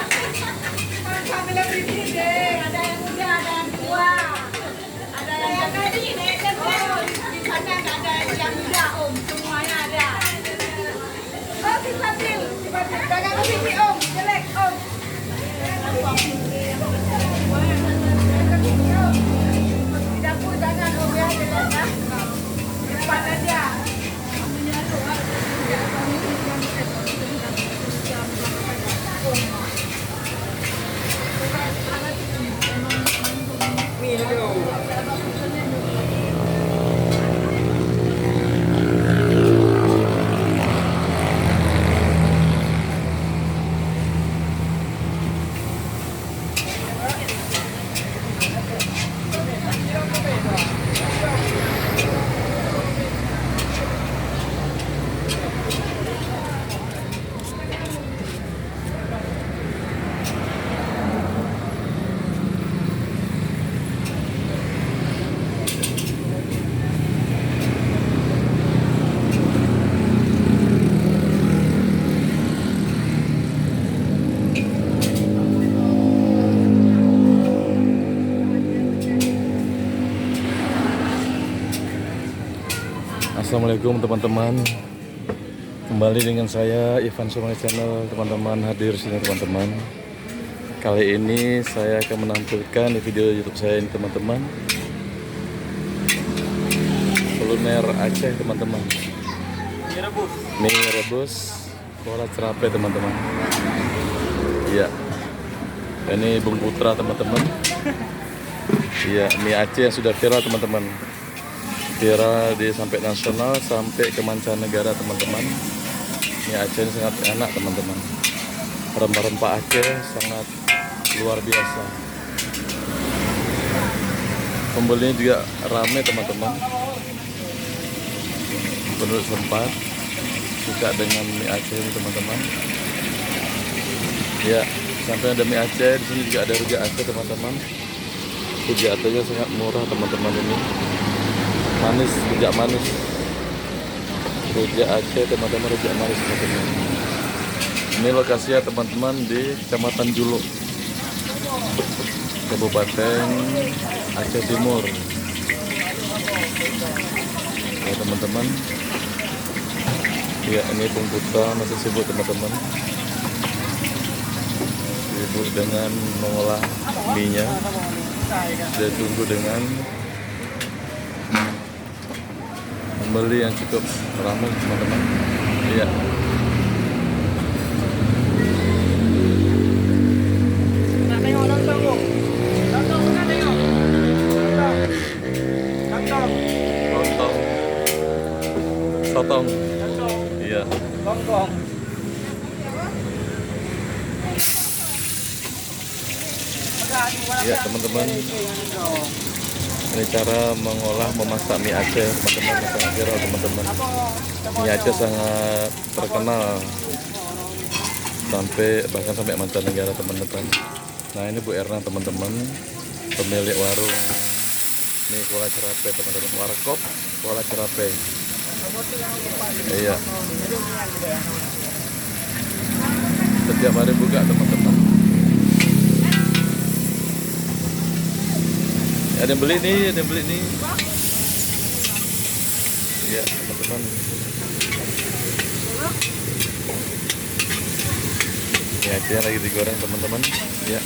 Kami lagi di sini. Ada yang muda, ada yang tua. Ada yang tadi, di sana nggak ada yang muda, Om. Semuanya ada. Oh, si Fadil. Jangan ke sini, Om. Jelek, Om. Di dapur jangan, Om, ya. Jelek, ya. Di depan aja. Assalamualaikum teman-teman. Kembali dengan saya Ivan Sumani Channel. Teman-teman hadir sini teman-teman. Kali ini saya akan menampilkan di video YouTube saya ini teman-teman. Kuliner Aceh teman-teman. Mie rebus kuala cerape teman-teman. Iya. Ini Bung Putra teman-teman. Iya, mie Aceh yang sudah viral teman-teman. Viral di sampai nasional sampai ke mancanegara teman-teman. Mie Aceh ini sangat enak teman-teman. Rempah-rempah Aceh sangat luar biasa. Pembelinya juga ramai teman-teman. Penduduk sempat suka dengan mie Aceh ini teman-teman. Ya, sampai ada mie Aceh, di sini juga ada rujak Aceh teman-teman. Rujak Acehnya sangat murah teman-teman ini. Manis, rujak manis. Rujak Aceh teman-teman, rujak manis teman-teman. Ini lokasinya teman-teman di Kecamatan Juluk, Kabupaten Aceh Timur. Ya teman-teman. Ya, ini Bung Putra masih sibuk teman-teman. Sibuk dengan mengolah mie-nya. Dia tunggu dengan pembeli yang cukup ramai teman-teman. Iya. Sotong. Iya. Iya teman-teman. Ini cara mengolah memasak mie Aceh teman-teman, sangat viral teman-teman. Mie Aceh sangat terkenal bahkan sampai mancanegara teman-teman. Nah ini Bu Erna teman-teman, pemilik warung mie kuala cerape teman-teman, warkop kuala cerape. Iya. Setiap hari buka teman-teman. Ada yang beli nih, ya teman-teman. Ya Aceh lagi digoreng teman-teman. Ya.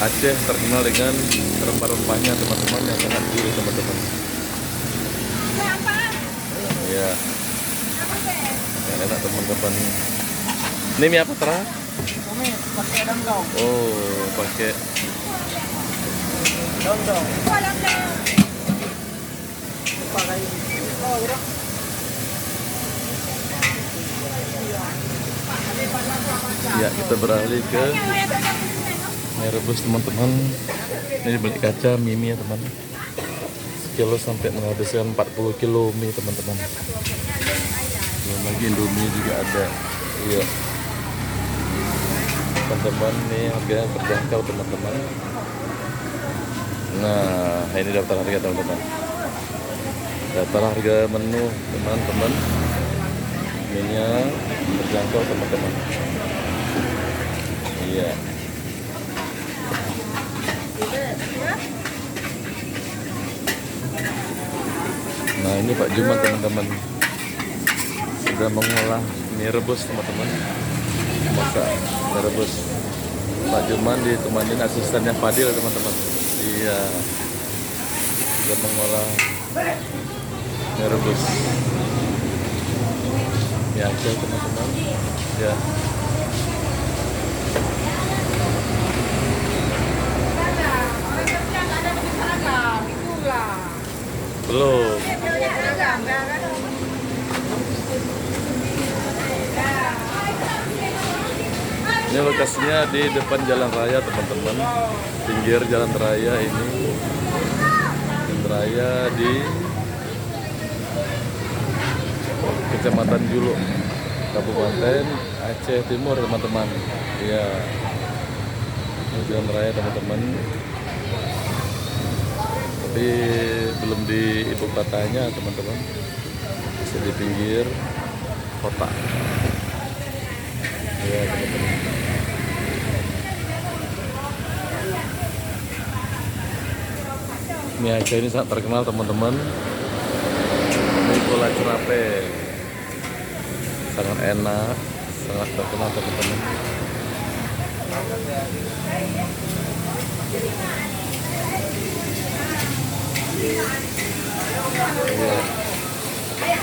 Aceh terkenal dengan rempah-rempahnya teman-teman yang sangat gurih teman-teman. Ya, yang enak teman-teman. Ini mie apa Tra? Pakai dangdong. Oh, pakai Dangdong. ya, kita beralih ke mie rebus teman-teman. Ini beli kaca mie ya teman. Sekilo sampai menghabiskan 40 kilo mie teman-teman. Belum lagi Indomie juga ada. Iya. Teman-teman, ini harganya terjangkau teman-teman. Nah ini daftar harga teman-teman. Daftar harga menu teman-teman. Ininya terjangkau teman-teman. Iya. Nah ini Pak Juman teman-teman sudah mengolah mie rebus teman-teman. Masak mie rebus. Pak Juman ditemani asistennya Fadil teman-teman. Iya. Sudah mengolah mie rebus. Ya oke teman-teman. Ya. Belum. Ini lokasinya di depan jalan raya teman-teman, pinggir jalan raya ini, jalan raya di Kecamatan Juluk, Kabupaten Aceh Timur teman-teman. Iya, ini jalan raya teman-teman. Tapi belum di ibu kotanya teman-teman, masih di pinggir kota. Ya teman-teman. Mie Aceh ini sangat terkenal teman-teman. Mie Gola Cerape sangat enak, sangat terkenal teman-teman.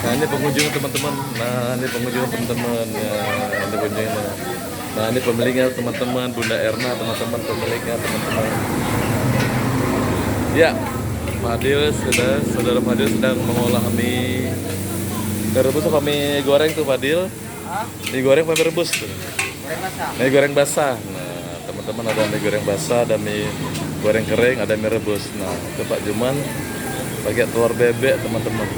Nah ini pengunjung teman-teman. Nah ini pengunjung teman-teman. Ya ini pengunjungnya. Nah ini pemiliknya teman-teman, Bunda Erna teman-teman, pemiliknya teman-teman. Ya, Fadil saudara Fadil sedang mengolah mie rebus apa mie goreng tuh Fadil? Mie goreng apa mie rebus tuh? Goreng basah. Mie goreng basah. Nah teman-teman ada mie goreng basah, ada mie goreng kering, ada mie rebus. Nah itu Pak Juman pakai telur bebek teman-teman,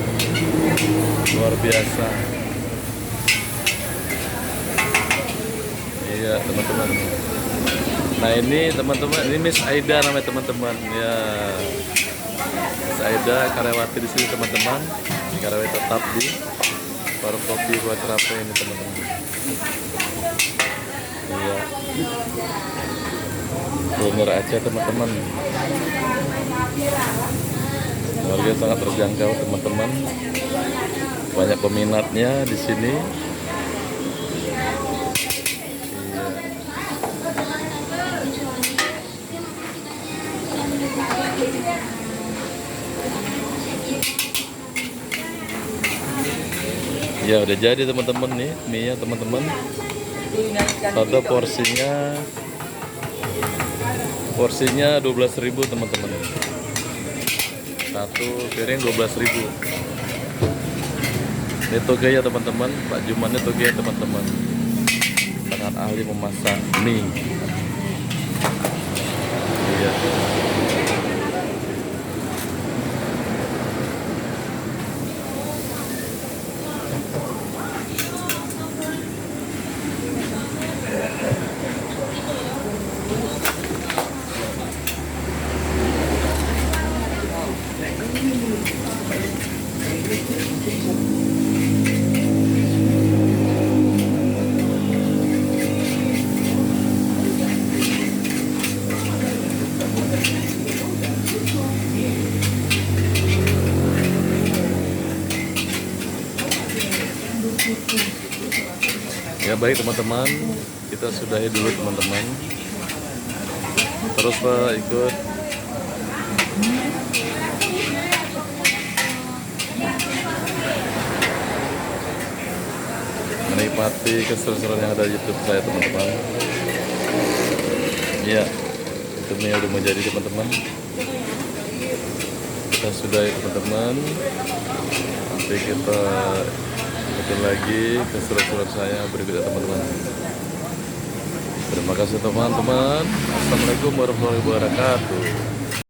luar biasa. Iya teman-teman. Nah ini teman-teman, ini Miss Aida namanya teman-teman. Ya, Miss Aida karyawati di sini teman-teman, karyawati tetap di warung kopi Gola Cerape ini teman-teman. Iya. Kuliner Aceh teman-teman. Harga sangat terjangkau teman-teman. Banyak peminatnya di sini. Ya udah jadi teman-teman nih mie-nya teman-teman. Satu porsinya 12.000 teman-teman. Satu piring 12.000. Ini toge ya teman-teman. Pak Juman ini toge ya teman-teman. Sangat ahli memasak mie. Iya. Ya baik teman-teman, kita sudahi dulu teman-teman. Terus Pak ikut menikmati keseruan yang ada di YouTube saya teman-teman. Ya, itu mie udah menjadi teman-teman. Kita sudahi teman-teman. Nanti kita ikutin lagi keseruan saya berikutnya teman-teman. Terima kasih teman-teman. Assalamualaikum warahmatullahi wabarakatuh.